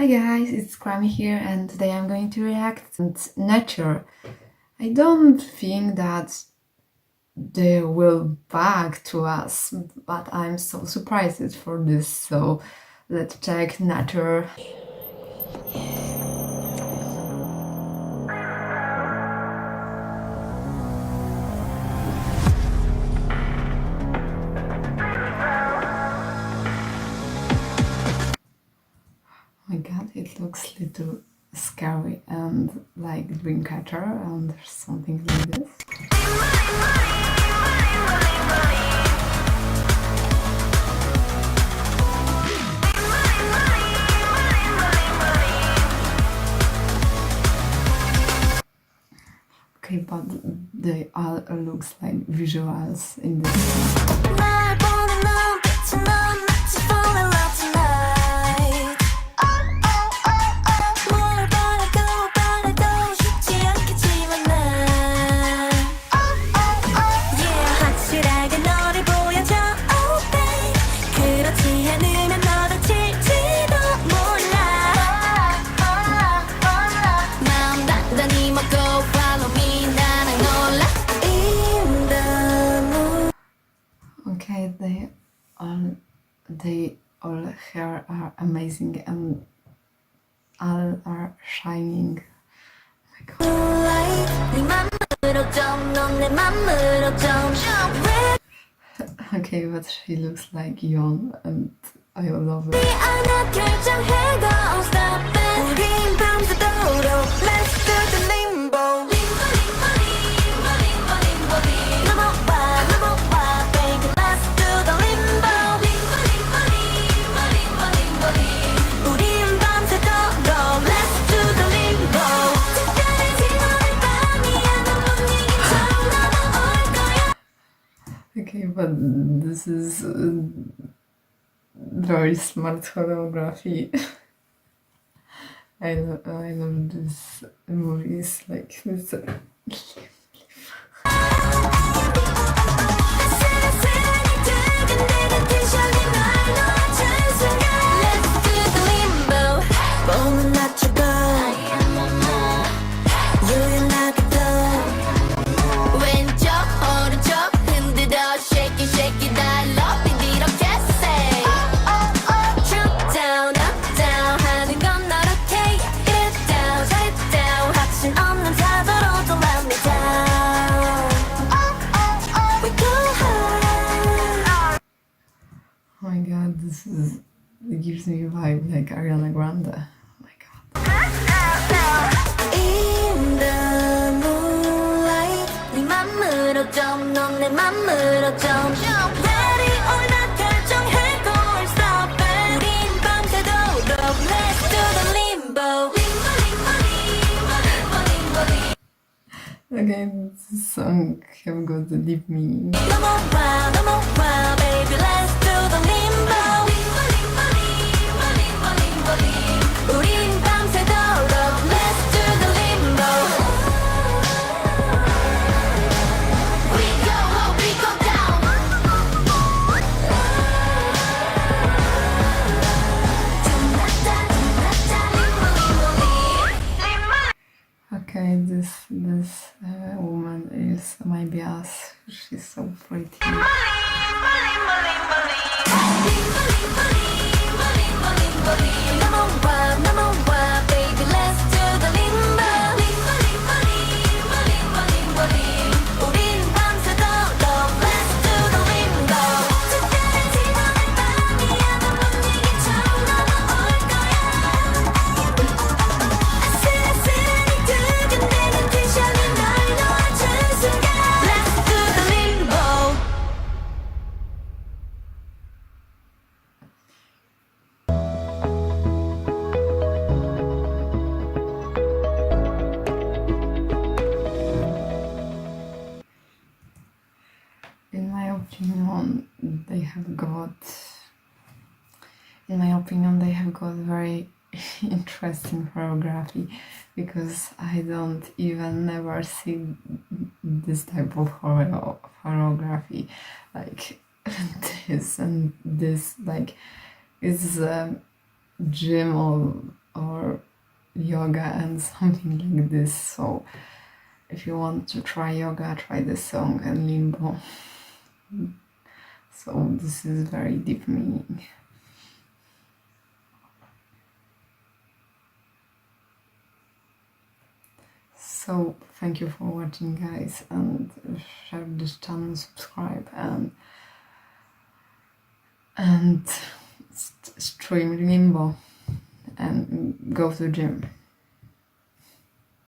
Hi guys, it's Kwame here and today I'm going to react to nature. I don't think that they will back to us, but I'm so surprised for this, so let's check nature. Oh my god, it looks a little scary and like Dreamcatcher and something like this. Okay, but they all looks like visuals in this. Okay, they all hair are amazing and all are shining. Oh my god. Okay, but she looks like young and I love it. Let's do the limbo. Okay, but this is very smart choreography. I love these movies like this. Oh my god, it gives me a vibe like Ariana Grande. Oh my god. In the moonlight, 네 맘으로 좀, 넌 내 맘으로 좀. Ready or not 결정해도 I'll stop it. 우린 밤새도록 Let's do the limbo. Okay, this song have got a deep meaning. No more, baby, let's do the limbo. 우린 밤새도록 Let's do the limbo. We go up, we go down. Okay, this woman is my bias. She's so pretty. Baby, let's do the limbo. 우린 밤새도록 Let's do the limbo. 특별한 지나는 밤이야. 넌 분위기처럼 넘어올 거야. 아슬아슬하니 두근대는 텐션이 널 놓아준 순간 Let's do the limbo. In my opinion, they have got very interesting choreography because I don't even never see this type of choreography like this and this, like it's a gym or yoga and something like this. So if you want to try yoga, try this song and Limbo. So this is very deep meaning. So thank you for watching, guys, and share this channel, subscribe, and stream Limbo and go to the gym.